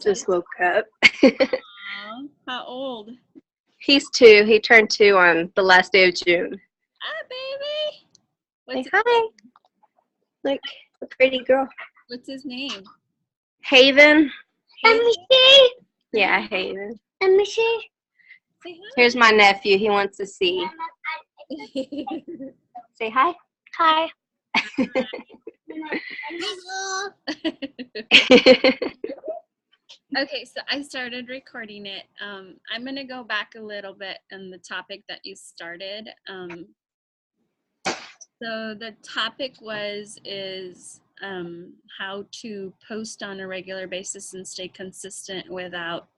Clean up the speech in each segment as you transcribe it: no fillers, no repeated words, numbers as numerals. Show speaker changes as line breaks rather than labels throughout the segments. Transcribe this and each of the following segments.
Just woke up.
Aww. How old?
He's 2. He turned 2 on the last day of June.
Hi, baby.
Say hi. Look, a pretty girl.
What's his name?
Haven.
Let me
see. Yeah, Haven.
Let me see. Say hi.
Here's my nephew. He wants to see. Say hi. Hi.
Okay, so I started recording it. I'm going to go back a little bit on the topic that you started. So the topic is how to post on a regular basis and stay consistent without,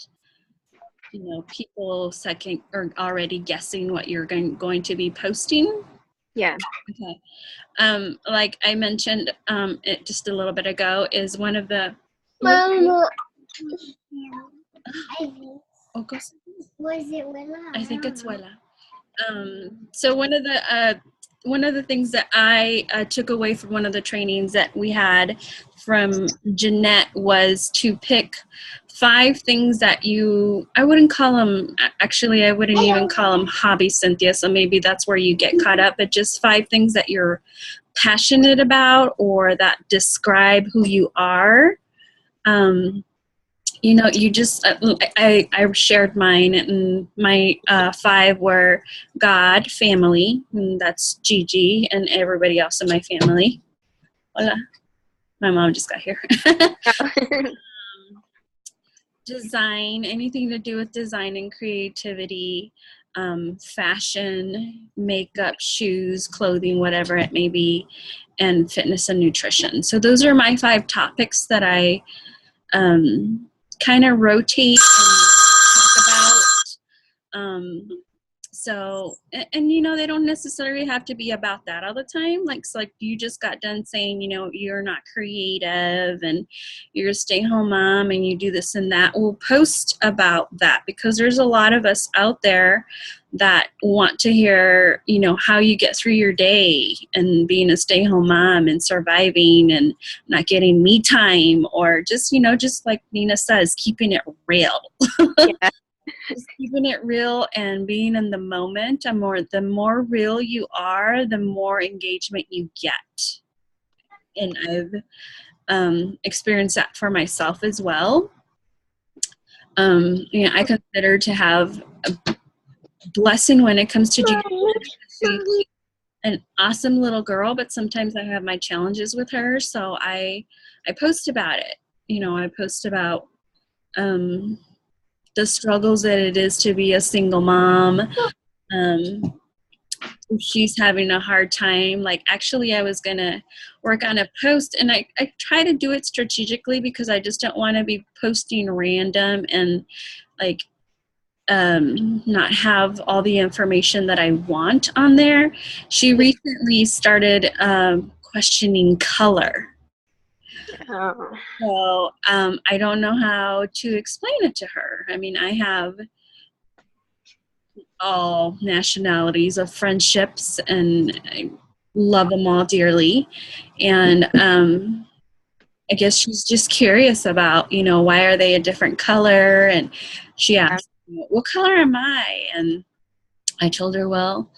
people second or already guessing what you're going to be posting.
Yeah.
Okay. Like I mentioned it just a little bit ago, is one of the
Was it Willa?
I think it's Willa. So one of the things that I took away from one of the trainings that we had from Jeanette was to pick 5 things that I wouldn't call them, actually I wouldn't even call them hobbies, Cynthia, so maybe that's where you get caught up, but just 5 things that you're passionate about or that describe who you are. You just, I shared mine, and my 5 were God, family, and that's Gigi, and everybody else in my family. Hola. My mom just got here. Design, anything to do with design and creativity, fashion, makeup, shoes, clothing, whatever it may be, and fitness and nutrition. So those are my 5 topics that I kind of rotate and talk about. So, and they don't necessarily have to be about that all the time. Like you just got done saying, you're not creative and you're a stay-home mom and you do this and that. We'll post about that because there's a lot of us out there that want to hear, how you get through your day and being a stay-home mom and surviving and not getting me time, or just, just like Nina says, keeping it real.
Yeah.
Just keeping it real and being in the moment. The more real you are, the more engagement you get. And I've experienced that for myself as well. I consider to have a blessing when it comes to Gigi. She's an awesome little girl, but sometimes I have my challenges with her. So I post about it. I post about the struggles that it is to be a single mom. If she's having a hard time, like actually I was going to work on a post, and I try to do it strategically because I just don't want to be posting random and like not have all the information that I want on there. She recently started questioning color.
Oh.
So I don't know how to explain it to her. I mean, I have all nationalities of friendships, and I love them all dearly. And I guess she's just curious about, why are they a different color? And she asked, what color am I? And I told her, well,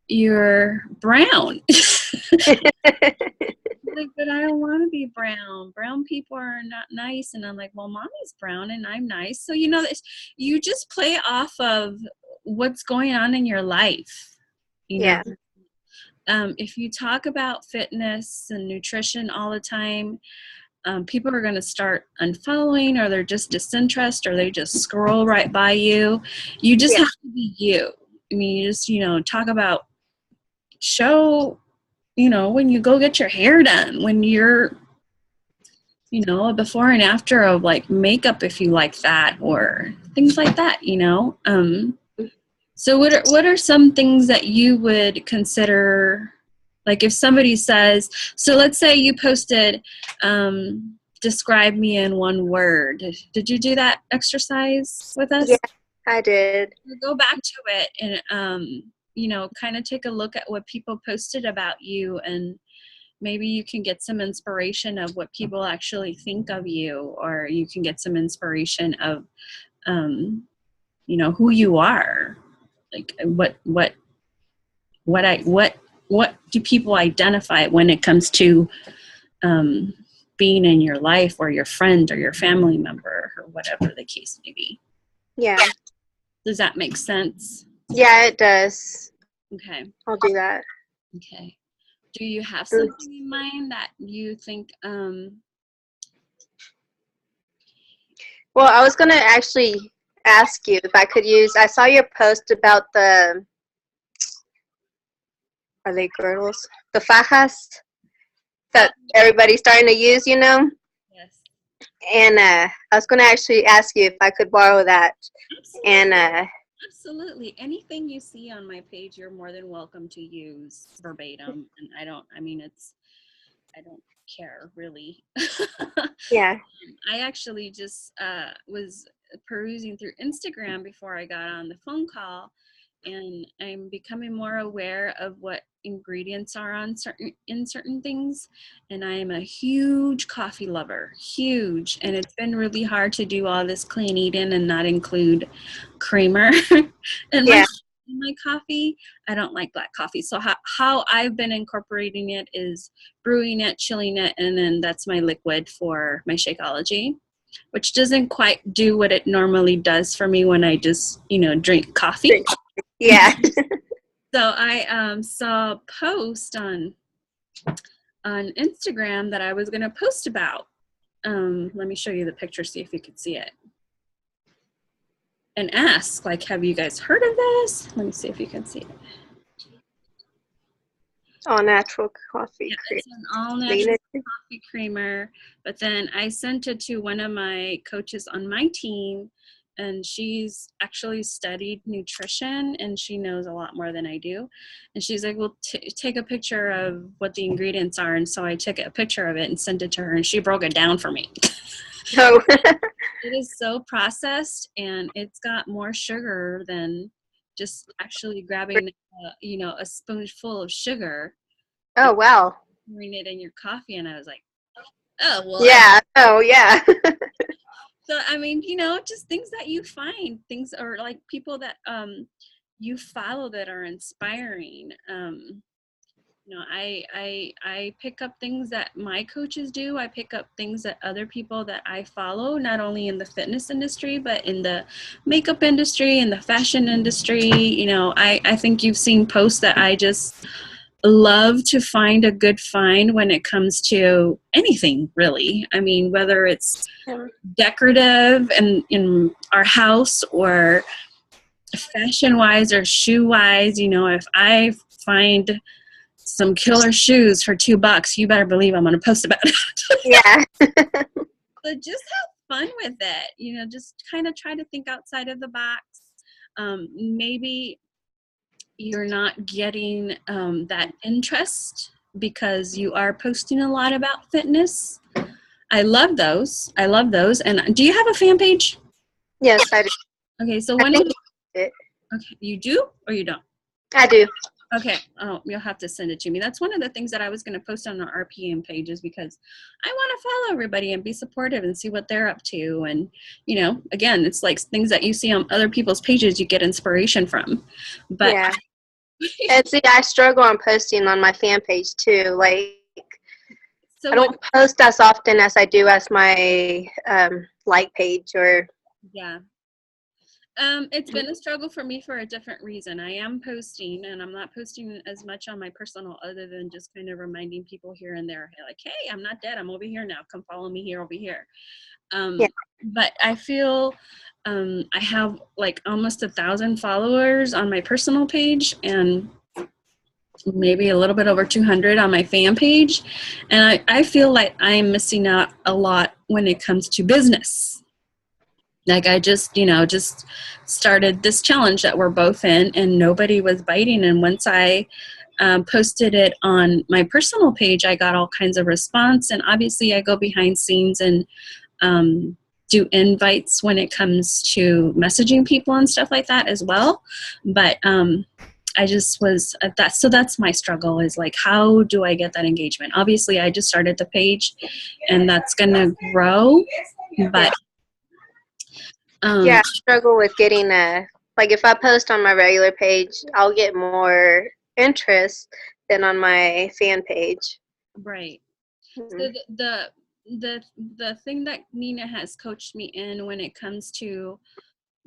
you're brown. Like, but I don't want to be brown. Brown people are not nice. And I'm like, well, mommy's brown and I'm nice. So, you just play off of what's going on in your life.
Yeah.
If you talk about fitness and nutrition all the time, people are going to start unfollowing, or they're just disinterested, or they just scroll right by you. You just have to be you. I mean, you just, talk about, show, when you go get your hair done, when you're, a before and after of like makeup, if you like that, or things like that, So what are some things that you would consider, like if somebody says, so let's say you posted, describe me in 1 word. Did you do that exercise with us?
Yeah, I did.
Go back to it and you know, kind of take a look at what people posted about you, and maybe you can get some inspiration of what people actually think of you, or you can get some inspiration of, you know, who you are. Like what do people identify when it comes to being in your life, or your friend, or your family member, or whatever the case may be.
Yeah.
Does that make sense?
Yeah, it does.
Okay.
I'll do that.
Okay. Do you have something in mind that you think,
Well, I was going to actually ask you if I could use, I saw your post about the, are they girdles? The fajas that everybody's starting to use, you know?
yes.
And I was going to actually ask you if I could borrow that.
Absolutely.
And
Absolutely. Anything you see on my page, you're more than welcome to use verbatim. And I don't care really.
yeah.
I actually just was perusing through Instagram before I got on the phone call, and I'm becoming more aware of what ingredients are on certain things. And I am a huge coffee lover, huge. And it's been really hard to do all this clean eating and not include creamer in my coffee. I don't like black coffee. So how I've been incorporating it is brewing it, chilling it, and then that's my liquid for my Shakeology, which doesn't quite do what it normally does for me when I just, you know, drink coffee.
Yeah.
So I saw a post on Instagram that I was going to post about. Let me show you the picture, see if you can see it. And ask, like, have you guys heard of this? Let me see if you can see it.
All natural coffee
Yeah,
creamer.
it's an all natural coffee creamer. But then I sent it to one of my coaches on my team, and she's actually studied nutrition, and she knows a lot more than I do. And she's like, well, take a picture of what the ingredients are. And so I took a picture of it and sent it to her, and she broke it down for me.
Oh.
It is so processed, and it's got more sugar than just actually grabbing, you know, a spoonful of sugar.
Oh, wow.
Pouring it in your coffee, and I was like, oh, well.
Yeah. Oh, yeah.
So, I mean, you know, just things that you find, things, or like people that you follow that are inspiring. You know, I pick up things that my coaches do. I pick up things that other people that I follow, not only in the fitness industry, but in the makeup industry, in the fashion industry. You know, I think you've seen posts that I just love to find a good find when it comes to anything, really. I mean, whether it's decorative and in our house, or fashion wise, or shoe wise. You know, if I find some killer shoes for $2, you better believe I'm going to post about it.
Yeah.
So just have fun with it. You know, just kind of try to think outside of the box. Maybe you're not getting that interest because you are posting a lot about fitness. I love those. I love those. And do you have a fan page?
Yes, I do.
Okay, so when
it.
okay, you do or you don't?
I do.
Okay. Oh, you'll have to send it to me. That's one of the things that I was going to post on our RPN pages, because I want to follow everybody and be supportive and see what they're up to. And, you know, again, it's like things that you see on other people's pages, you get inspiration from. But
yeah. And see, I struggle on posting on my fan page too. Like, so I don't post as often as I do as my like page or.
Yeah. It's been a struggle for me for a different reason. I am posting, and I'm not posting as much on my personal, other than just kind of reminding people here and there, like, hey, I'm not dead. I'm over here now. Come follow me here, over here.
Yeah.
But I feel I have like almost 1,000 followers on my personal page, and maybe a little bit over 200 on my fan page. And I feel like I'm missing out a lot when it comes to business. Like, I just, you know, just started this challenge that we're both in, and nobody was biting. And once I posted it on my personal page, I got all kinds of response. And obviously I go behind scenes and do invites when it comes to messaging people and stuff like that as well. But I just was at that. So that's my struggle, is like, how do I get that engagement? Obviously, I just started the page, and that's gonna grow. But
yeah, I struggle with getting like if I post on my regular page, I'll get more interest than on my fan page.
right.
Mm-hmm.
So the thing that Nina has coached me in when it comes to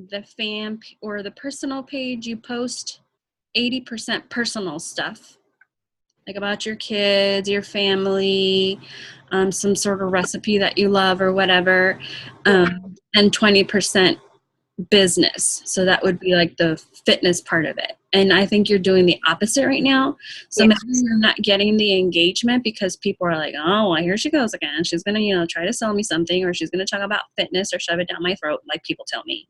the fan or the personal page, you post 80% personal stuff, like about your kids, your family, some sort of recipe that you love or whatever, and 20% business. So that would be like the fitness part of it. And I think you're doing the opposite right now. So maybe you're not getting the engagement because people are like, oh, well, here she goes again. She's going to, try to sell me something, or she's going to talk about fitness or shove it down my throat, like people tell me.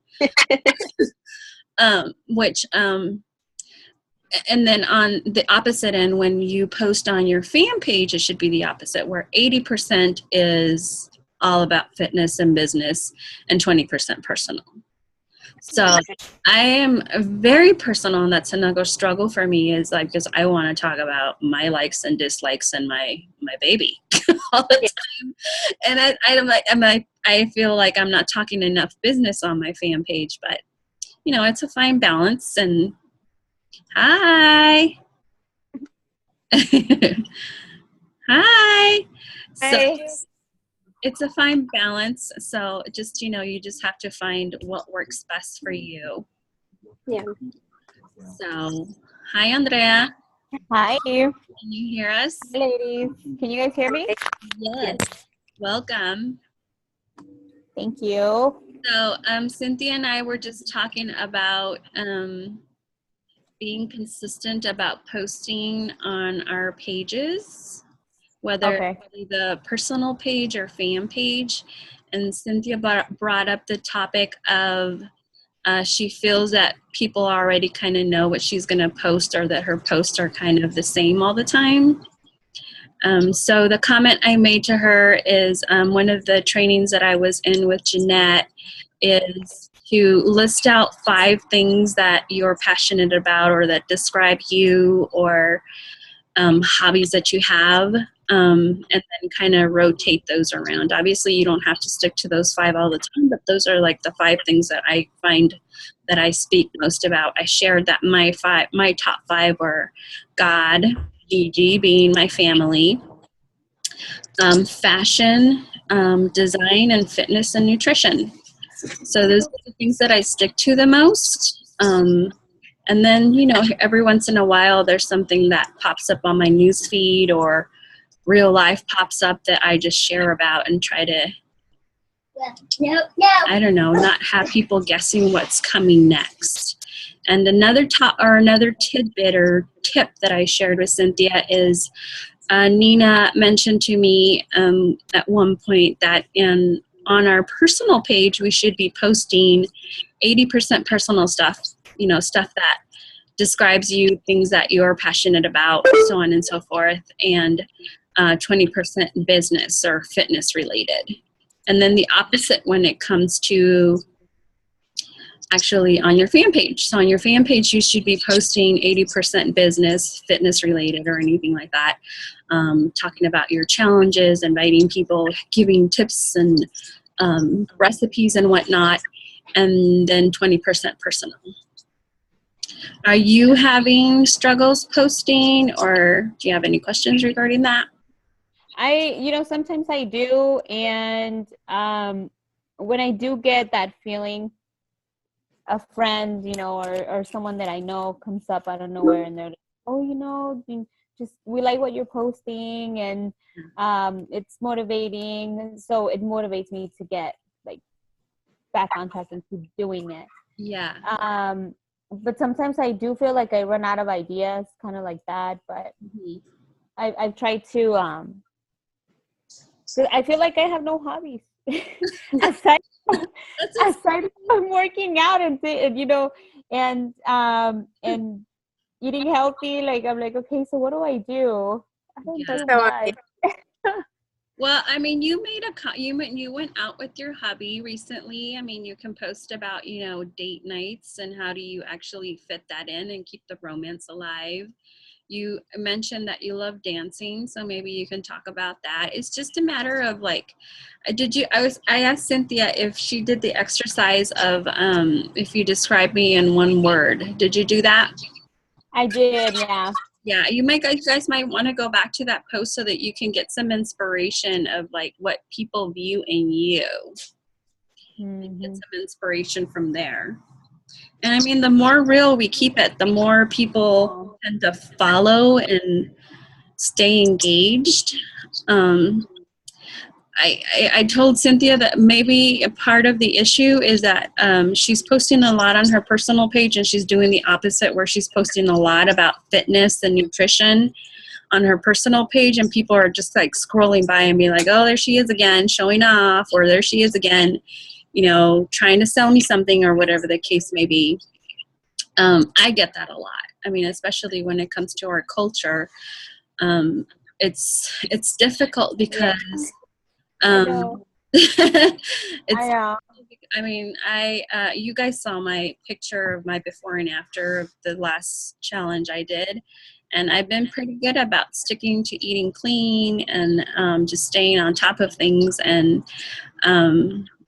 And then on the opposite end, when you post on your fan page, it should be the opposite, where 80% is all about fitness and business and 20% personal. So I am very personal, and that's another struggle for me, is like, because I want to talk about my likes and dislikes and my baby all the time. And I feel like I'm not talking enough business on my fan page, but it's a fine balance. And hi. Hi. So it's a fine balance. So just, you just have to find what works best for you.
Yeah.
So, hi, Andrea.
Hi.
Can you hear us?
Hi, ladies. Can you guys hear me?
Yes. Welcome.
Thank you.
So, Cynthia and I were just talking about being consistent about posting on our pages, whether the personal page or fan page. And Cynthia brought up the topic of she feels that people already kind of know what she's going to post, or that her posts are kind of the same all the time. So the comment I made to her is one of the trainings that I was in with Jeanette is to list out 5 things that you're passionate about, or that describe you, or hobbies that you have, and then kind of rotate those around. Obviously, you don't have to stick to those 5 all the time, but those are like the 5 things that I find that I speak most about. I shared that my top 5 were God, Gigi being my family, fashion, design, and fitness and nutrition. So those are the things that I stick to the most. And then, every once in a while, there's something that pops up on my news feed, or real life pops up that I just share about and try to, I don't know, not have people guessing what's coming next. And another tidbit or tip that I shared with Cynthia is Nina mentioned to me at one point that on our personal page, we should be posting 80% personal stuff, stuff that describes you, things that you're passionate about, so on and so forth, and 20% business or fitness related. And then the opposite when it comes to actually on your fan page. So on your fan page, you should be posting 80% business, fitness related, or anything like that. Talking about your challenges, inviting people, giving tips and recipes and whatnot, and then 20% personal. Are you having struggles posting, or do you have any questions regarding that?
Sometimes I do. And when I do get that feeling, a friend, or someone that I know comes up out of nowhere, and they're like, oh, we like what you're posting, and it's motivating. So it motivates me to get like back on track and keep doing it.
Yeah.
But sometimes I do feel like I run out of ideas, kind of like that. But I've tried to, I feel like I have no hobbies aside from working out and eating healthy. Like I'm like, okay, so what do? I don't do much.
Well, I mean, you made you went out with your hubby recently. I mean, you can post about, date nights and how do you actually fit that in and keep the romance alive. You mentioned that you love dancing, so maybe you can talk about that. It's just a matter of like, I asked Cynthia if she did the exercise of if you describe me in one word. Did you do that?
I did, yeah.
Yeah, you guys might want to go back to that post so that you can get some inspiration of like what people view in you. And get some inspiration from there. And I mean, the more real we keep it, the more people tend to follow and stay engaged. I told Cynthia that maybe a part of the issue is that she's posting a lot on her personal page, and she's doing the opposite, where she's posting a lot about fitness and nutrition on her personal page, and people are just like scrolling by and be like, oh, there she is again showing off, or there she is again, trying to sell me something, or whatever the case may be. I get that a lot. I mean, especially when it comes to our culture, it's difficult because I mean, you guys saw my picture of my before and after of the last challenge I did, and I've been pretty good about sticking to eating clean and just staying on top of things. And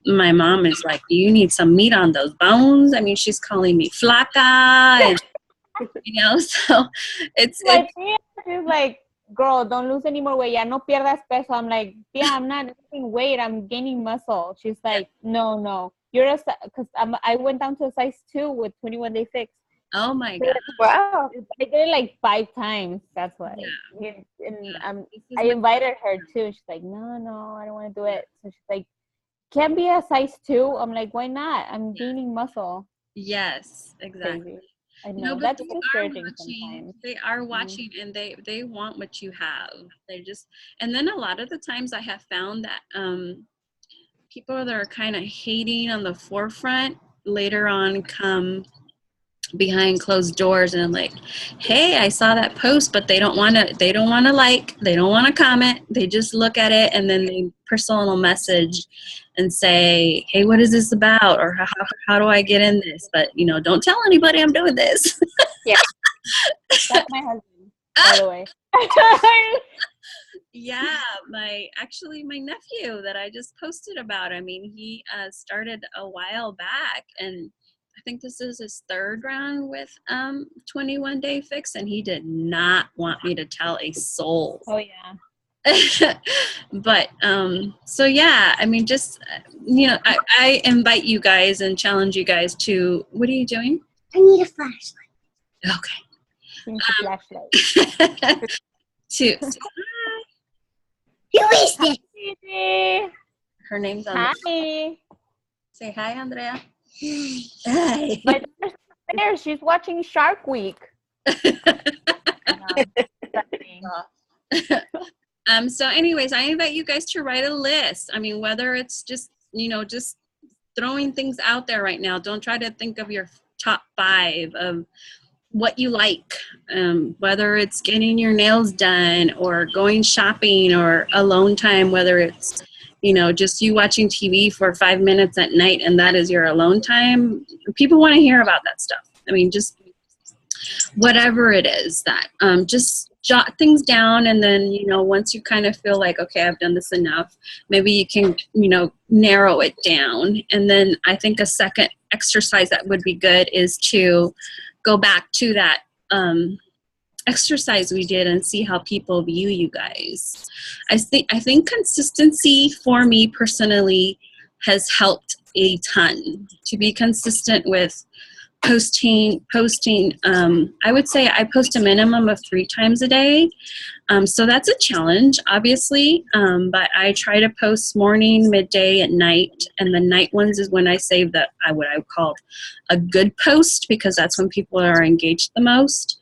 my mom is like, you need some meat on those bones. I mean, she's calling me flaca, and, so it's
she's like, girl, don't lose any more weight. Ya no pierdas peso. I'm like, yeah, I'm not losing weight. I'm gaining muscle. She's like, no. You're because I went down to a size 2 with 21 Day Fix.
Oh my God.
Wow.
I did it like 5 times. That's why. Yeah. And I invited her too. She's like, no, I don't want to do it. So she's like, can't be a size 2. I'm like, why not? I'm gaining muscle.
Yes, exactly.
Crazy. I know, that's discouraging sometimes.
They are watching, and they want what you have. And then a lot of the times I have found that people that are kind of hating on the forefront later on come behind closed doors and like, hey, I saw that post, but they don't want to like, they don't want to comment. They just look at it and then they personal message and say, hey, what is this about? Or how do I get in this? But, don't tell anybody I'm doing this.
Yeah.
That's my husband, by the way.
Yeah, my nephew that I just posted about, I mean, he started a while back, and I think this is his 3rd round with 21 Day Fix, and he did not want me to tell a soul.
Oh, yeah.
But so yeah, I mean, just I invite you guys and challenge you guys to, what are you doing?
I need a flashlight.
Okay. To
You missed it.
her name's Andrea.
Hi.
Say hi, Andrea. Hi.
My daughter's there. She's watching Shark Week.
So anyways, I invite you guys to write a list. I mean, whether it's just, just throwing things out there right now. Don't try to think of your top 5 of what you like, whether it's getting your nails done or going shopping or alone time, whether it's, just you watching TV for 5 minutes at night and that is your alone time. People want to hear about that stuff. I mean, just whatever it is that, just jot things down, and then, once you kind of feel like, okay, I've done this enough, maybe you can, narrow it down. And then I think a second exercise that would be good is to go back to that exercise we did and see how people view you guys. I think consistency for me personally has helped a ton. To be consistent with posting, I would say I post a minimum of 3 times a day. So that's a challenge, obviously, but I try to post morning, midday, at night, and the night ones is when I save what I would call a good post, because that's when people are engaged the most.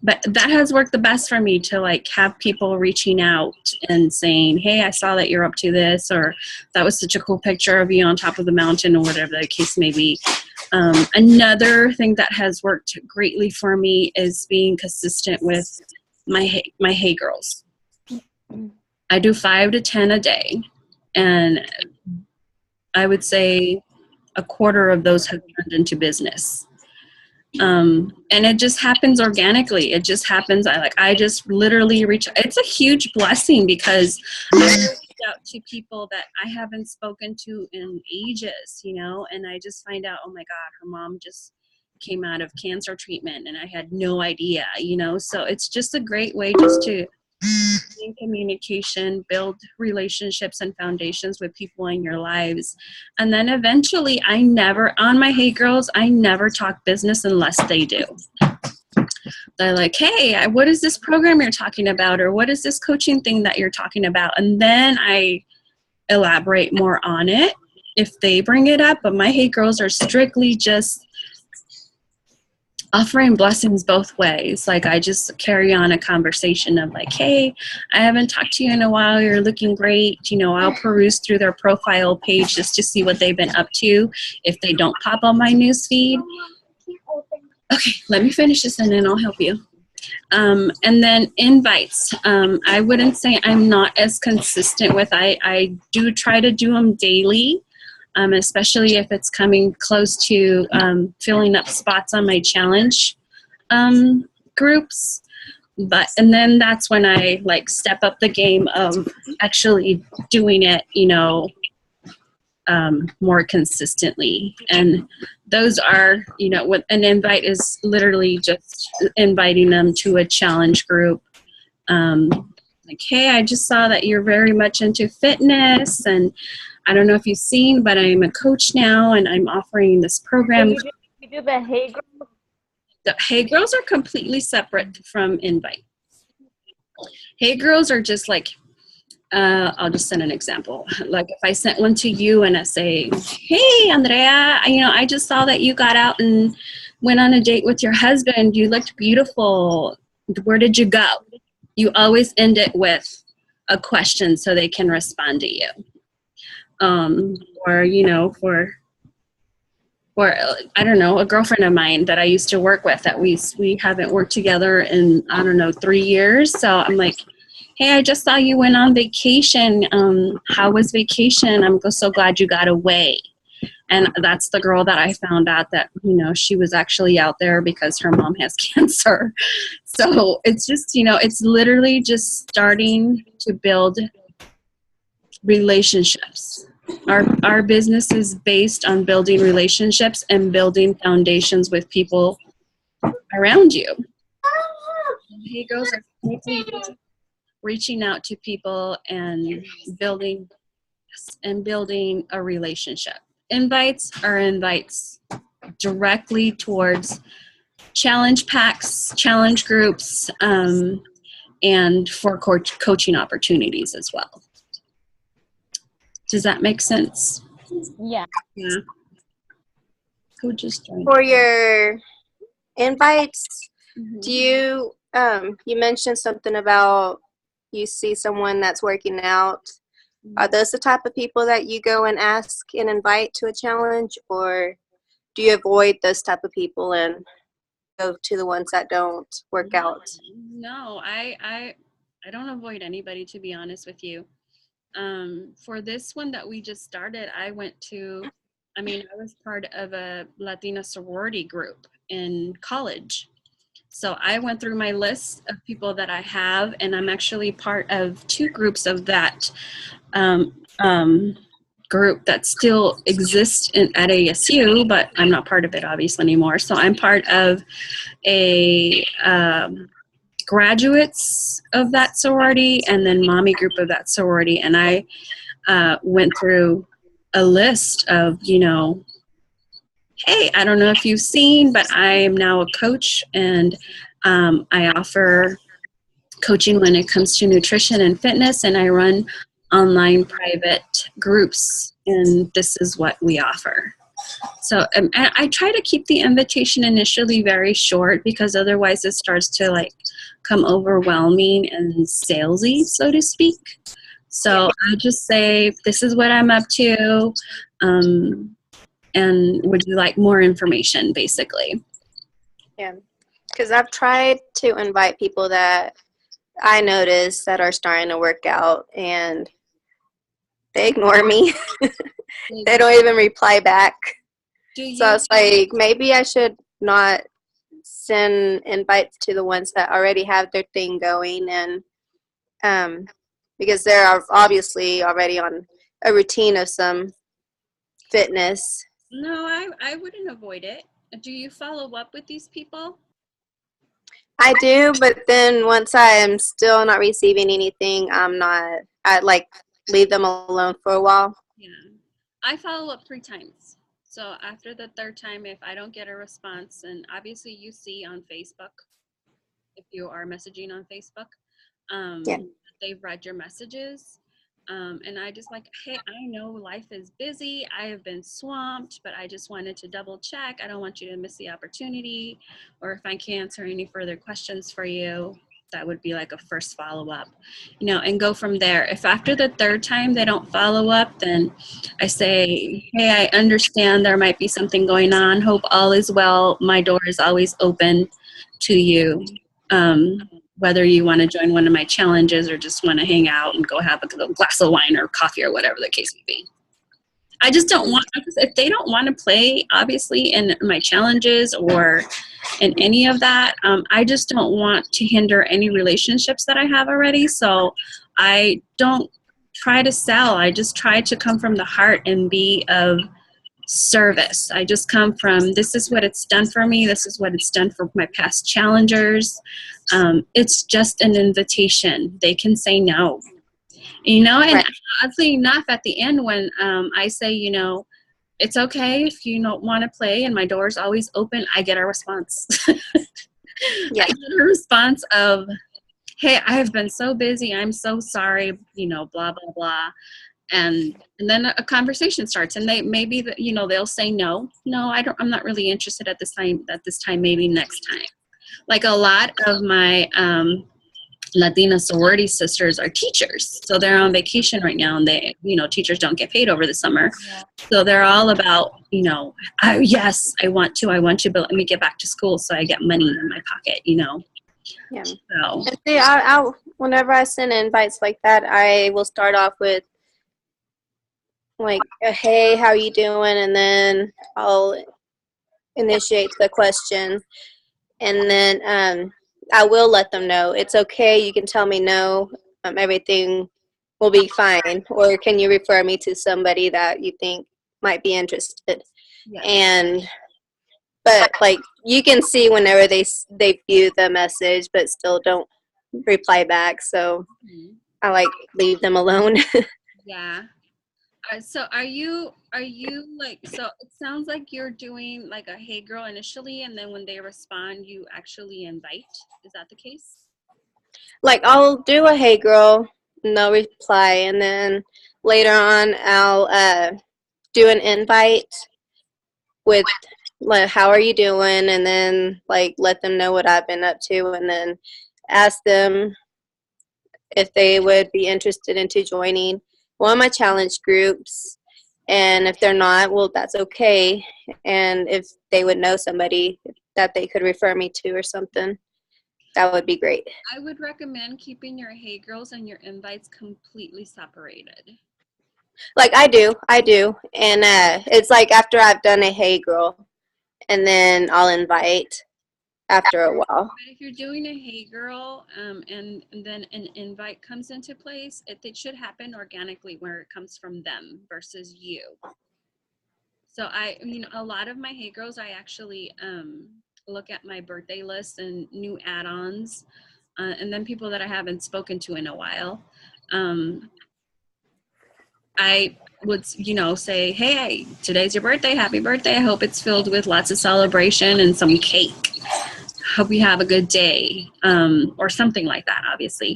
But that has worked the best for me, to like have people reaching out and saying, hey, I saw that you're up to this, or that was such a cool picture of you on top of the mountain, or whatever the case may be. Another thing that has worked greatly for me is being consistent with my Hey Girls. I do 5 to 10 a day, and I would say a quarter of those have turned into business. And it just happens organically. It just happens. I just literally reach. It's a huge blessing because I reach out to people that I haven't spoken to in ages, you know, and I just find out, oh my God, her mom just came out of cancer treatment and I had no idea, you know. So it's just a great way just to in communication, build relationships and foundations with people in your lives. And then eventually on my Hey Girls, I never talk business unless they do. They're like, hey, what is this program you're talking about? Or what is this coaching thing that you're talking about? And then I elaborate more on it if they bring it up. But my Hey Girls are strictly just offering blessings both ways. Like I just carry on a conversation of like, hey, I haven't talked to you in a while. You're looking great. You know, I'll peruse through their profile page just to see what they've been up to if they don't pop on my news feed. Okay, let me finish this and then I'll help you. And then invites. I wouldn't say I'm not as consistent with. I do try to do them daily. Especially if it's coming close to filling up spots on my challenge groups. And then that's when I like step up the game of actually doing it, you know, more consistently. And those are, you know, what an invite is literally just inviting them to a challenge group. Like, hey, I just saw that you're very much into fitness, and I don't know if you've seen, but I'm a coach now, and I'm offering this program.
So you do the Hey Girls?
The Hey Girls are completely separate from invite. Hey Girls are just like, I'll just send an example. Like if I sent one to you and I say, hey, Andrea, you know, I just saw that you got out and went on a date with your husband. You looked beautiful. Where did you go? You always end it with a question so they can respond to you. Or, you know, for I don't know, a girlfriend of mine that I used to work with that we haven't worked together in, I don't know, 3 years. So I'm like, hey, I just saw you went on vacation. How was vacation? I'm so glad you got away. And that's the girl that I found out that, you know, she was actually out there because her mom has cancer. So it's just, you know, it's literally just starting to build relationships. Our business is based on building relationships and building foundations with people around you. Hey Girls are reaching out to people and building a relationship. Invites are invites directly towards challenge packs, challenge groups, and for coaching opportunities as well. Does that make sense?
Yeah.
Yeah. Coaches
For your invites, do you you mentioned something about you see someone that's working out. Are those the type of people that you go and ask and invite to a challenge, or do you avoid those type of people and go to the ones that don't work out?
No, I don't avoid anybody, to be honest with you. For this one that we just started, I was part of a Latina sorority group in college. So I went through my list of people that I have, and I'm actually part of 2 groups of that group that still exists at ASU, but I'm not part of it obviously anymore. So I'm part of a graduates of that sorority and then mommy group of that sorority. And I went through a list of, you know, hey, I don't know if you've seen, but I am now a coach, and I offer coaching when it comes to nutrition and fitness, and I run online private groups, and this is what we offer. So I try to keep the invitation initially very short because otherwise it starts to like come overwhelming and salesy, so to speak. So I just say, this is what I'm up to, and would you like more information, basically?
Yeah, because I've tried to invite people that I notice that are starting to work out, and they ignore me. They don't even reply back.
Do
So I
you?
was like, maybe I should not send invites to the ones that already have their thing going, and because they're obviously already on a routine of some fitness.
No, I wouldn't avoid it. Do you follow up with these people?
I do, but then once I am still not receiving anything, I like leave them alone for a while.
Yeah. I follow up 3 times. So after the third time, if I don't get a response, and obviously you see on Facebook, if you are messaging on Facebook,
Yeah.
they've read your messages. And I just like, hey, I know life is busy. I have been swamped, but I just wanted to double check. I don't want you to miss the opportunity. Or if I can answer any further questions for you, that would be like a first follow up, and go from there. If after the third time they don't follow up, then I say, hey, I understand there might be something going on. Hope all is well. My door is always open to you. Whether you want to join one of my challenges or just want to hang out and go have a glass of wine or coffee or whatever the case may be. I just don't want, if they don't want to play, obviously, in my challenges or in any of that, I just don't want to hinder any relationships that I have already. So I don't try to sell. I just try to come from the heart and be of service. I just come from, this is what it's done for me. This is what it's done for my past challengers. It's just an invitation. They can say no. And
Right.
oddly enough, at the end when I say, it's okay if you don't want to play and my door's always open, I get a response.
Yeah.
I get a response of, hey, I have been so busy. I'm so sorry, blah, blah, blah. And then a conversation starts, and they maybe they'll say no, I'm not really interested at this time, maybe next time. Like a lot of my Latina sorority sisters are teachers, so they're on vacation right now, and they teachers don't get paid over the summer.
Yeah.
So they're all about yes, I want to, but let me get back to school so I get money in my pocket.
Yeah.
So
And see, I whenever I send invites like that, I will start off with like, hey, how you doing? And then I'll initiate the question, and then I will let them know it's okay. You can tell me no. Everything will be fine. Or can you refer me to somebody that you think might be interested?
yeah.
But like you can see whenever they view the message, but still don't reply back. So I like leave them alone.
Yeah. So are you like, so it sounds like you're doing like a hey girl initially, and then when they respond, you actually invite. Is that the case?
Like I'll do a hey girl, no reply, and then later on I'll do an invite with like, how are you doing, and then like let them know what I've been up to, and then ask them if they would be interested into joining one of my challenge groups. And if they're not, well, that's okay. And if they would know somebody that they could refer me to or something, that would be great.
I would recommend keeping your hey girls and your invites completely separated.
Like I do. And it's like after I've done a hey girl, and then I'll invite after a while.
But if you're doing a hey girl, and then an invite comes into place, it should happen organically where it comes from them versus you. So a lot of my hey girls, I actually look at my birthday list and new add-ons, and then people that I haven't spoken to in a while. I would, say, hey, today's your birthday. Happy birthday. I hope it's filled with lots of celebration and some cake. Hope you have a good day, or something like that, obviously,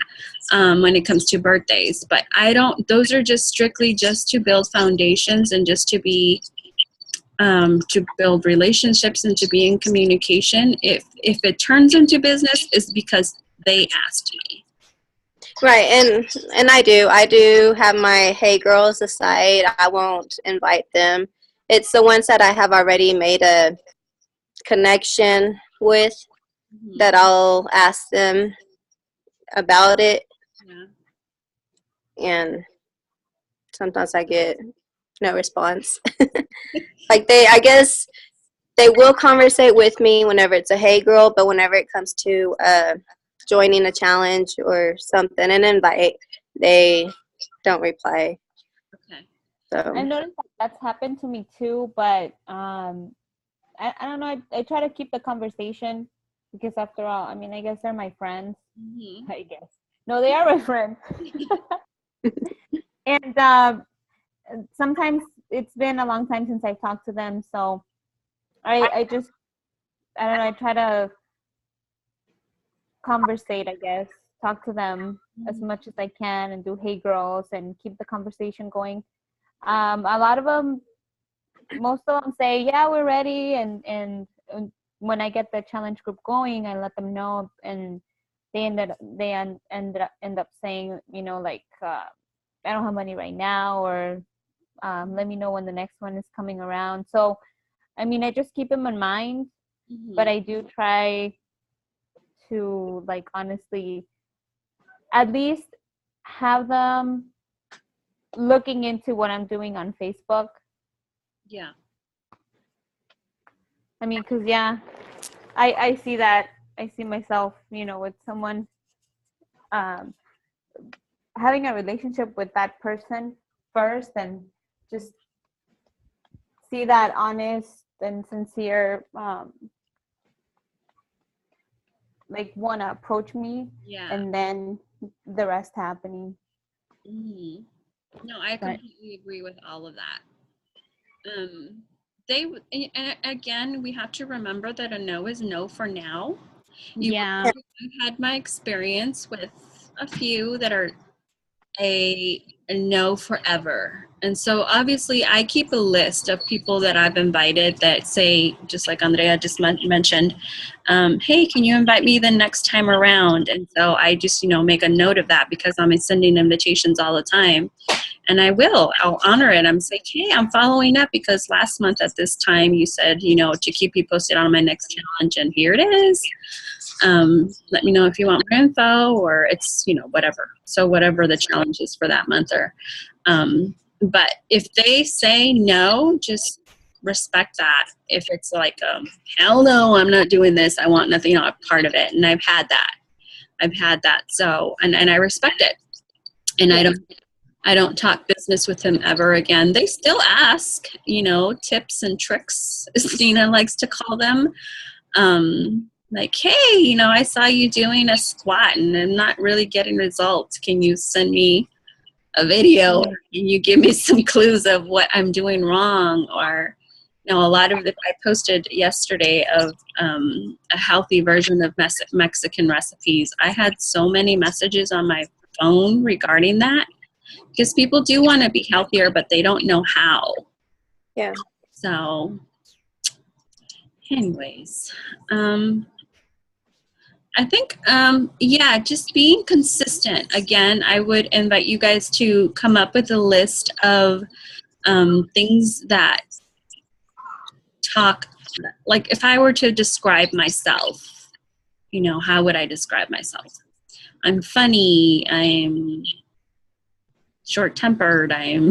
when it comes to birthdays. But those are just strictly just to build foundations and just to be, to build relationships and to be in communication. If it turns into business, it's because they asked me.
Right, and I do have my hey girls aside. I won't invite them. It's the ones that I have already made a connection with that I'll ask them about it,
Yeah.
and sometimes I get no response. Like I guess they will conversate with me whenever it's a hey girl, but whenever it comes to joining a challenge or something, an invite, they don't reply.
Okay.
So
I've noticed that's happened to me too, but I don't know. I try to keep the conversation because after all, I mean, I guess they're my friends.
Mm-hmm.
I guess. No, they are my friends. And sometimes it's been a long time since I've talked to them, so I just, I don't know, I try to conversate, I guess, talk to them as much as I can and do hey girls and keep the conversation going. A lot of them, most of them say, yeah, we're ready. And when I get the challenge group going, I let them know, and they end up saying, you know, like, I don't have money right now, or let me know when the next one is coming around. So, I mean, I just keep them in mind,
Mm-hmm.
but I do try to, like, honestly, at least have them looking into what I'm doing on Facebook.
Yeah.
I mean, because, yeah, I see that. I see myself, you know, with someone um, having a relationship with that person first, and just see that honest and sincere, like, want to approach me,
Yeah.
and then the rest happening.
Mm-hmm. No, I
But
completely agree with all of that. And again, we have to remember that a no is no for now.
yeah,
I've had my experience with a few that are a no forever. And so obviously I keep a list of people that I've invited that say, just like Andrea just mentioned, hey, can you invite me the next time around? And so I just, make a note of that because I'm sending invitations all the time. And I'll honor it. I'm saying, hey, I'm following up because last month at this time you said, to keep you posted on my next challenge, and here it is. Let me know if you want more info, or it's, whatever. So whatever the challenge is for that month. But if they say no, just respect that. If it's like, hell no, I'm not doing this, I want nothing a part of it. And I've had that. So, and I respect it. And
yeah.
I don't talk business with him ever again. They still ask, tips and tricks, as Dina likes to call them. Like, hey, I saw you doing a squat and I'm not really getting results. Can you send me a video? Or can you give me some clues of what I'm doing wrong? Or, a lot of I posted yesterday of a healthy version of Mexican recipes. I had so many messages on my phone regarding that because people do want to be healthier, but they don't know how.
yeah.
So, anyways, I think, just being consistent. Again, I would invite you guys to come up with a list of things that like if I were to describe myself, how would I describe myself? I'm funny, I'm short-tempered, I'm,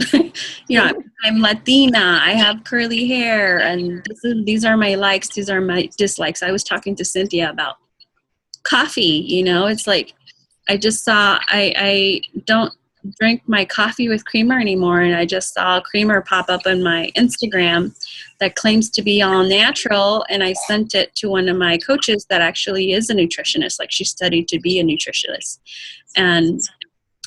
I'm Latina, I have curly hair, and these are my likes, these are my dislikes. I was talking to Cynthia about coffee, it's like I just saw I don't drink my coffee with creamer anymore, and I just saw a creamer pop up on my Instagram that claims to be all natural, and I sent it to one of my coaches that actually is a nutritionist, like she studied to be a nutritionist, and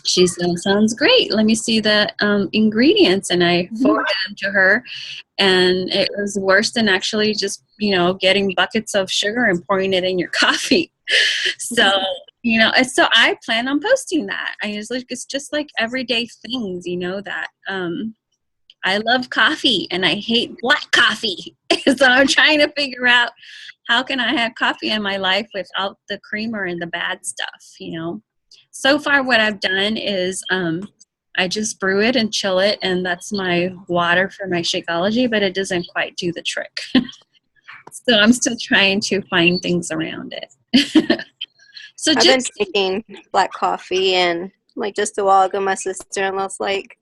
she said, sounds great, let me see the ingredients, and I forwarded them to her, and it was worse than actually just getting buckets of sugar and pouring it in your coffee. So so I plan on posting that. It's just like everyday things, that I love coffee and I hate black coffee. So I'm trying to figure out how can I have coffee in my life without the creamer and the bad stuff, So far what I've done is I just brew it and chill it, and that's my water for my Shakeology, but it doesn't quite do the trick. So I'm still trying to find things around it. So
I've been
just
taking black coffee, and like just a while ago, my sister-in-law's like,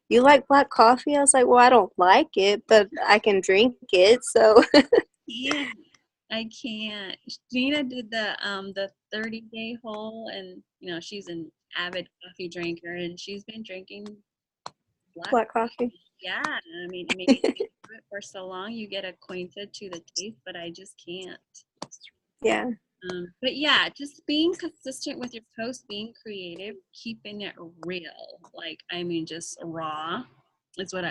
"You like black coffee?" I was like, "Well, I don't like it, but I can drink it." So
yeah, I can't. Gina did the 30-day whole, and you know she's an avid coffee drinker, and she's been drinking black.
black coffee.
Yeah, I mean maybe you do it for so long you get acquainted to the taste, but I just can't.
Yeah,
But yeah, just being consistent with your posts, being creative, keeping it real. Like, I mean, just raw is what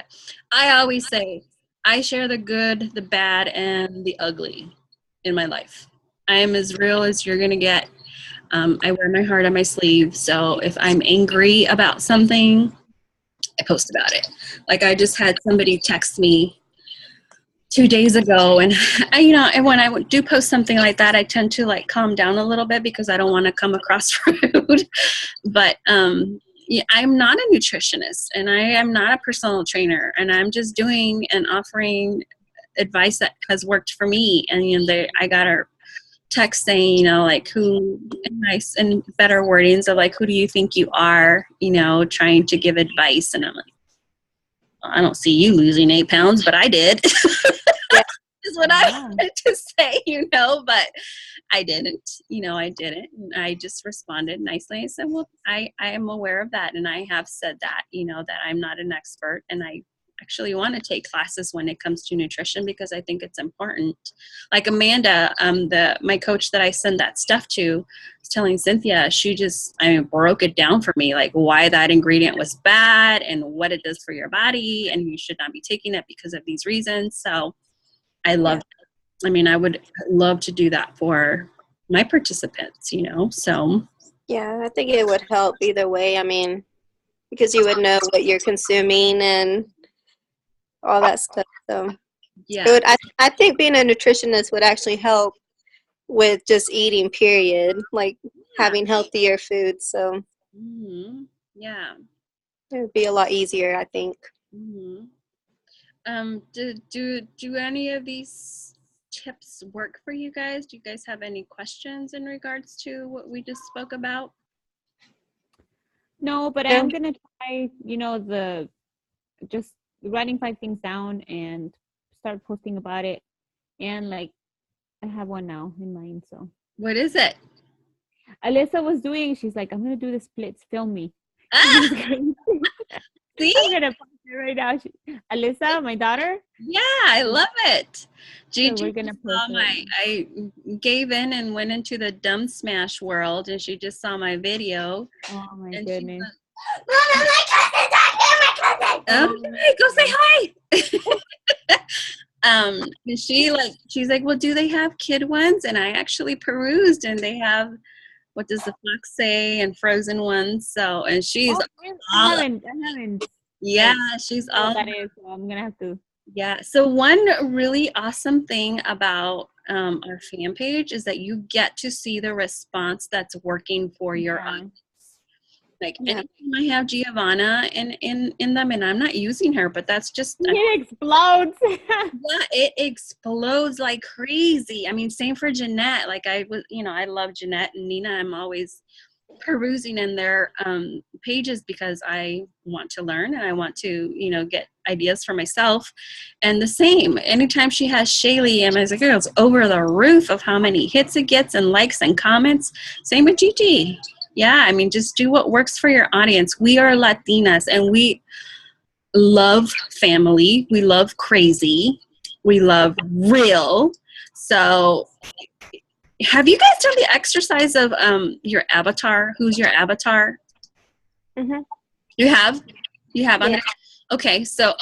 I always say. I share the good, the bad, and the ugly in my life. I am as real as you're going to get. I wear my heart on my sleeve. So if I'm angry about something, I post about it. Like, I just had somebody text me 2 days ago, and and when I do post something like that, I tend to like calm down a little bit because I don't want to come across rude. But yeah, I'm not a nutritionist, and I am not a personal trainer, and I'm just doing and offering advice that has worked for me. And I got a text saying, like, who, nice and better wordings of like, who do you think you are, trying to give advice. And I'm like, well, I don't see you losing 8 pounds, but I did.
yeah,
Is what I wanted to say, but I didn't, I didn't. And I just responded nicely. I said, well, I am aware of that. And I have said that, that I'm not an expert, and I actually want to take classes when it comes to nutrition because I think it's important. Like Amanda, my coach that I send that stuff to, was telling Cynthia, she just, broke it down for me, like why that ingredient was bad and what it does for your body, and you should not be taking it because of these reasons. So I love it. I mean, I would love to do that for my participants, so.
yeah. I think it would help either way. I mean, because you would know what you're consuming and all that stuff. So
Yeah.
it would. I think being a nutritionist would actually help with just eating. Period. Like having healthier food. So
Mm-hmm. Yeah.
it would be a lot easier, I think.
Mm-hmm. Do any of these tips work for you guys? Do you guys have any questions in regards to what we just spoke about?
No, but I am gonna try, just writing 5 things down and start posting about it. And like, I have one now in mind. So
What is it?
Alyssa was doing. She's like, I'm gonna do the splits. Film me.
Ah, see?
I'm gonna post it right now. Alyssa, my daughter.
Yeah, I love it. Gigi,
So we're gonna post it.
I gave in and went into the dumb smash world, and she just saw my video.
Oh my
And
goodness.
Mama, my cousin's out here, my cousin. Okay, go say hi. And she's like, well, do they have kid ones? And I actually perused, and they have What Does the Fox Say and Frozen ones. So, and she's
I haven't.
Yeah, she's all
That is. So I'm gonna have to.
Yeah. So one really awesome thing about our fan page is that you get to see the response that's working for your audience. Like anytime I have Giovanna in them, and I'm not using her, but that's just
it explodes.
yeah, it explodes like crazy. I mean, same for Jeanette. Like I love Jeanette and Nina. I'm always perusing in their pages because I want to learn and I want to, get ideas for myself. And the same, anytime she has Shaylee, and I was like, it's over the roof of how many hits it gets and likes and comments. Same with Gigi. Yeah, I mean, just do what works for your audience. We are Latinas, and we love family. We love crazy. We love real. So have you guys done the exercise of your avatar? Who's your avatar?
Mm-hmm.
You have? You have on
Yeah.
there? Okay, so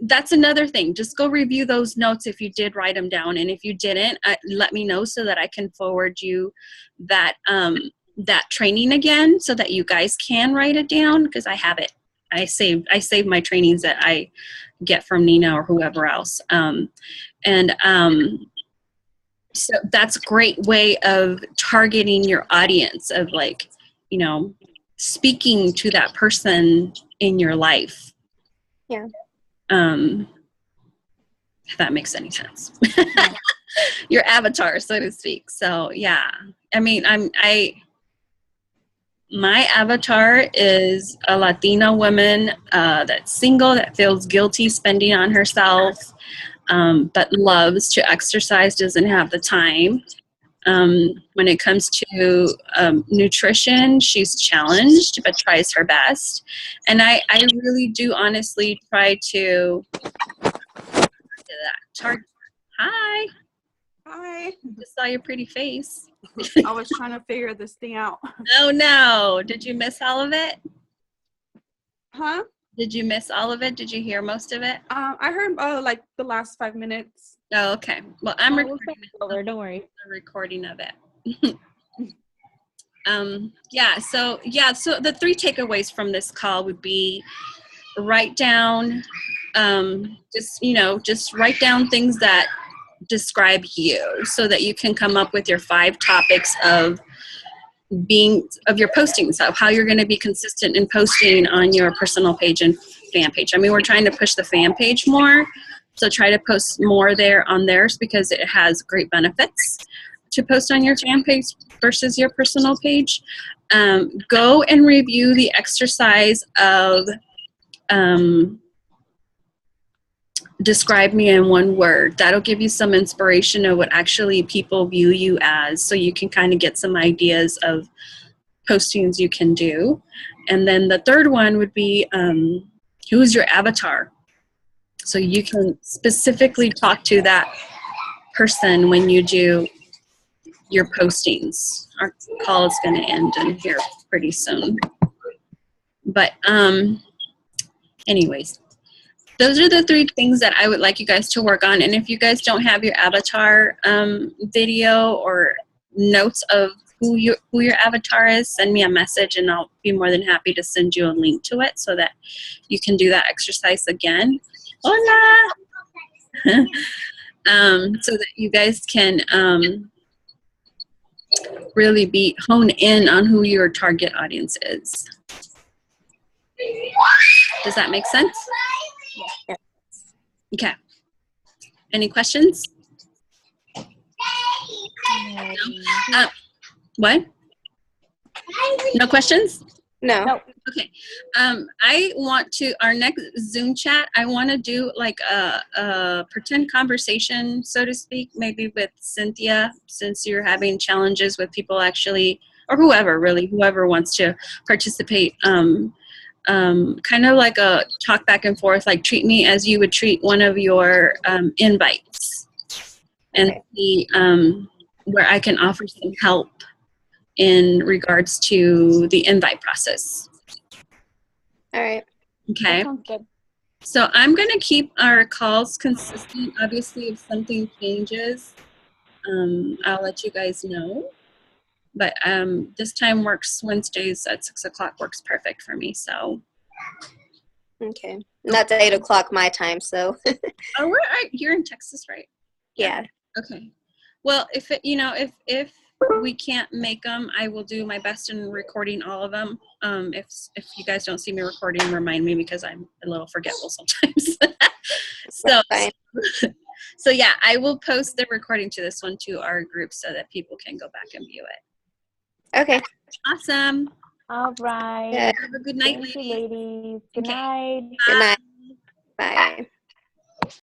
that's another thing. Just go review those notes if you did write them down. And if you didn't, let me know so that I can forward you that training again so that you guys can write it down, because I have it. I saved my trainings that I get from Nina or whoever else. So that's a great way of targeting your audience, of like, speaking to that person in your life.
Yeah.
If that makes any sense. Your avatar, so to speak. So yeah, I mean, my avatar is a Latina woman that's single, that feels guilty spending on herself, but loves to exercise, doesn't have the time. When it comes to nutrition, she's challenged but tries her best. And I really do honestly try to target. Hi,
Hi.
just saw your pretty face.
I was trying to figure this thing out.
Oh no, did you miss all of it?
Huh?
Did you miss all of it? Did you hear most of it?
I heard like the last 5 minutes.
Oh, okay. Well, I'm
We'll
recording
take it over. Don't worry.
a recording of it. So the 3 takeaways from this call would be write down, just write down things that describe you so that you can come up with your 5 topics of your posting. So how you're going to be consistent in posting on your personal page and fan page. I mean, we're trying to push the fan page more. So try to post more there on theirs because it has great benefits to post on your fan page versus your personal page. Go and review the exercise of describe me in 1 word. That'll give you some inspiration of what actually people view you as, so you can kind of get some ideas of postings you can do. And then the 3rd one would be who's your avatar? So you can specifically talk to that person when you do your postings. Our call is going to end in here pretty soon. But anyways, those are the 3 things that I would like you guys to work on. And if you guys don't have your avatar video or notes of who your avatar is, send me a message and I'll be more than happy to send you a link to it so that you can do that exercise again. Hola! So that you guys can really hone in on who your target audience is. Does that make sense?
Yeah.
Okay. Any questions? What? No questions?
No.
Nope.
Okay. I want to, our next Zoom chat, I want to do like a pretend conversation, so to speak, maybe with Cynthia, since you're having challenges with people actually, or whoever wants to participate. Kind of like a talk back and forth, like treat me as you would treat one of your invites, and see where I can offer some help in regards to the invite process.
All right.
Okay.
That sounds good.
So I'm going to keep our calls consistent. Obviously, if something changes, I'll let you guys know. But this time works. Wednesdays at 6 o'clock works perfect for me. So.
Okay. And that's 8 o'clock my time, so.
Oh, you're in Texas, right?
Yeah.
Okay. Well, if we can't make them, I will do my best in recording all of them. If you guys don't see me recording, remind me because I'm a little forgetful sometimes. So,
Fine.
so yeah, I will post the recording to this one to our group so that people can go back and view it.
Okay.
Awesome.
All right.
Yeah.
Have a good night,
Thank you,
ladies.
ladies. Good
Okay.
night.
Good night. Bye.